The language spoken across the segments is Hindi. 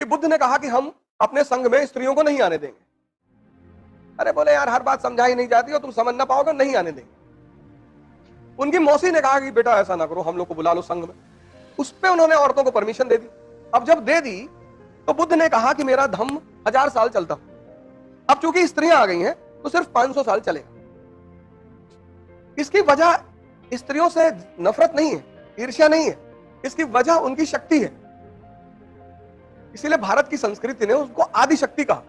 कि बुद्ध ने कहा कि हम अपने संघ में स्त्रियों को नहीं आने देंगे। अरे बोले यार हर बात समझाई नहीं जाती और तुम समझ ना पाओगे, नहीं आने देंगे। उनकी मौसी ने कहा कि बेटा ऐसा ना करो, हम लोग को बुला लो संघ में। उस पे उन्होंने औरतों को परमिशन दे दी। अब जब दे दी तो बुद्ध ने कहा कि मेरा धम्म 1000 साल चलता। अब चूंकि स्त्रियां आ गई हैं तो सिर्फ 500 साल चलेगा। इसकी वजह स्त्रियों से नफरत नहीं है, ईर्ष्या नहीं है, इसकी वजह उनकी शक्ति है। इसीलिए भारत की संस्कृति ने उसको आदि शक्ति कहा।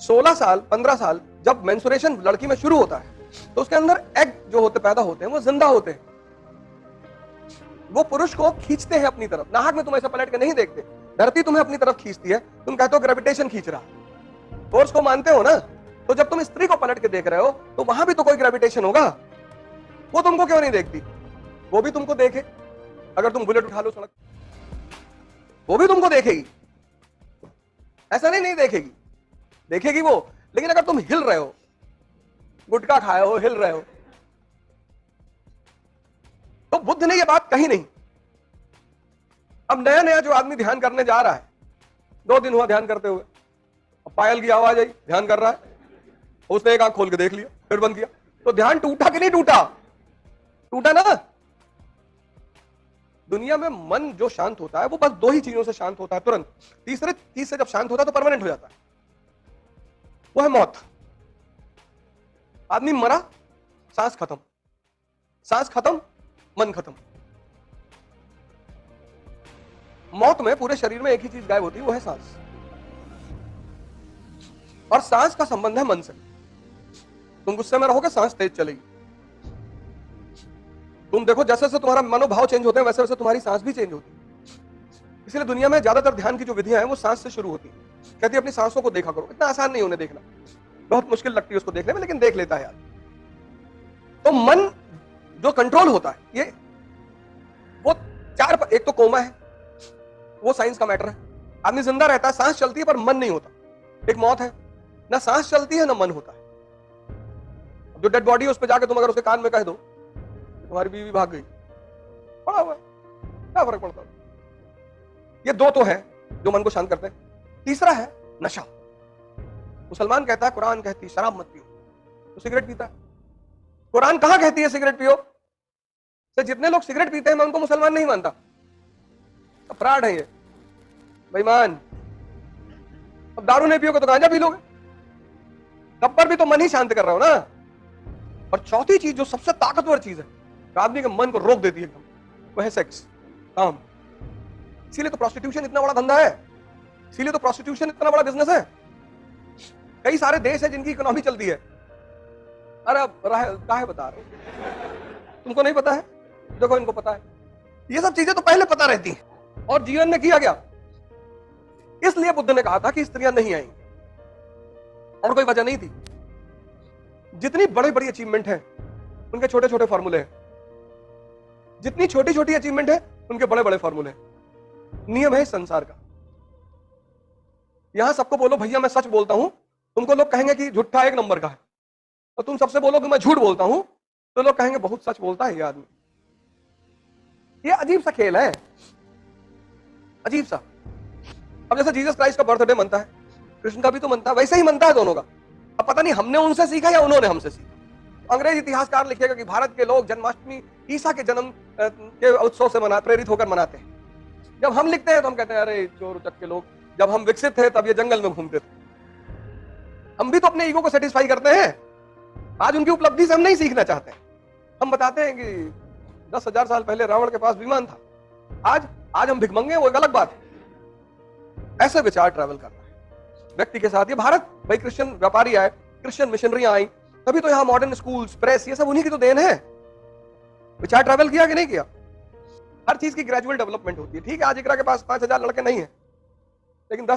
16 साल 15 साल जब मेंस्ट्रुएशन लड़की में शुरू होता है तो उसके अंदर एग जो होते पैदा होते हैं वो जिंदा होते हैं। वो पुरुष को खींचते हैं अपनी तरफ। नाहक में तुम ऐसा पलट के नहीं देखते, धरती तुम्हें अपनी तरफ खींचती है। तुम कहते हो ग्रेविटेशन खींच रहा, फोर्स को मानते हो ना। तो जब तुम स्त्री को पलट के देख रहे हो तो वहां भी तो कोई ग्रेविटेशन होगा। वो तुमको क्यों नहीं देखती? वो भी तुमको देखे। अगर तुम बुलेट उठा लो सड़क, वो भी तुमको देखेगी। ऐसा नहीं देखेगी, देखेगी वो। लेकिन अगर तुम हिल रहे हो, गुटखा खाए हो, हिल रहे हो, तो बुद्ध ने ये बात कही नहीं। अब नया नया जो आदमी ध्यान करने जा रहा है, 2 दिन हुआ ध्यान करते हुए, अब पायल की आवाज आई, ध्यान कर रहा है, उसने एक आंख खोल के देख लिया, फिर बंद किया, तो ध्यान टूटा कि नहीं टूटा? टूटा ना। दुनिया में मन जो शांत होता है वो बस 2 ही चीजों से शांत होता है तुरंत। तीसरे चीज से जब शांत होता है तो परमानेंट हो जाता है, वो है मौत। आदमी मरा, सांस खत्म, सांस खत्म, मन खत्म। मौत में पूरे शरीर में एक ही चीज गायब होती है, वो है सांस। और सांस का संबंध है मन से। तुम गुस्से में रहोगे, सांस तेज चलेगी। तुम देखो जैसे जैसे तुम्हारा मनोभाव चेंज होते हैं वैसे वैसे तुम्हारी सांस भी चेंज होती है। इसलिए दुनिया में ज्यादातर ध्यान की जो विधियां हैं वो सांस से शुरू होती है। कहती है अपनी सांसों को देखा करो। इतना आसान नहीं उन्हें देखना, बहुत मुश्किल लगती है उसको देखने में, लेकिन देख लेता है यार। तो मन जो कंट्रोल होता है, ये वो 4, एक तो कोमा है, वो साइंस का मैटर है। आदमी जिंदा रहता है, सांस चलती है पर मन नहीं होता। एक मौत है, ना सांस चलती है ना मन होता है। जो डेड बॉडी है उस पर जाकर तुम अगर उसके कान में कह दो तुम्हारी बीवी भाग गई, पड़ा हुआ है, क्या फर्क पड़ता है? ये 2 तो है जो मन को शांत करते हैं। तीसरा है नशा। मुसलमान कहता है, कुरान कहती है शराब मत पियो, तो सिगरेट पीता है। कुरान कहां कहती है सिगरेट पियो? तो जितने लोग सिगरेट पीते हैं मैं उनको मुसलमान नहीं मानता, अपराध है ये, बेईमान। अब दारू नहीं पियोगे तो गांजा पी लोगे, तब पर भी तो मन ही शांत कर रहा हो ना। और चौथी चीज जो सबसे ताकतवर चीज है, आदमी के मन को रोक देती है एकदम, वो है सेक्स, काम। इसीलिए तो प्रोस्टिट्यूशन इतना बड़ा धंधा है, इसीलिए तो प्रोस्टिट्यूशन इतना बड़ा बिजनेस है। कई सारे देश है जिनकी इकोनॉमी चलती है। अरे काहे बता रहे हो? तुमको नहीं पता है? देखो इनको पता है। ये सब चीजें तो पहले पता रहती हैं और जीवन में किया गया। इसलिए बुद्ध ने कहा था कि स्त्रियां नहीं आएंगी, और कोई वजह नहीं थी। जितनी बड़ी बड़ी अचीवमेंट है उनके छोटे छोटे फॉर्मूले हैं, जितनी छोटी छोटी अचीवमेंट है उनके बड़े बड़े फॉर्मूले हैं। नियम है इस संसार का। यहां सबको बोलो भैया मैं सच बोलता हूं, तुमको लोग कहेंगे कि झूठा 1 नंबर का है। और तुम सबसे बोलो कि मैं झूठ बोलता हूं तो लोग कहेंगे बहुत सच बोलता है ये आदमी। ये अजीब सा खेल है, अजीब सा। अब जैसे जीसस क्राइस्ट का बर्थडे मनता है, कृष्ण का भी तो मनता है, वैसे ही मनता है दोनों का। अब पता नहीं हमने उनसे सीखा या उन्होंने हमसे सीखा। अंग्रेज इतिहासकार लिखेगा कि भारत के लोग जन्माष्टमी ईसा के जन्म के उत्सव से प्रेरित होकर मनाते हैं। जब हम लिखते हैं तो हम कहते हैं अरे चोर उचक के लोग, जब हम विकसित थे तब ये जंगल में घूमते थे। हम भी तो अपने ईगो को सेटिस्फाई करते हैं। आज उनकी उपलब्धि से हम नहीं सीखना चाहते हैं। हम बताते हैं कि 10,000 साल पहले रावण के पास विमान था, आज हम भिखमंगे, वो एक अलग बात है। ऐसे विचार ट्रैवल करता है व्यक्ति के साथ। ये भारत भाई क्रिश्चियन व्यापारी आए, क्रिश्चियन मिशनरियां आई, तभी तो यहां मॉडर्न स्कूल्स, प्रेस, ये सब उन्हीं की तो देन है। विचार ट्रैवल किया कि नहीं किया? हर चीज की ग्रेजुअल डेवलपमेंट होती है। ठीक है आज इकरा के पास 5,000 लड़के नहीं है, लेकिन 10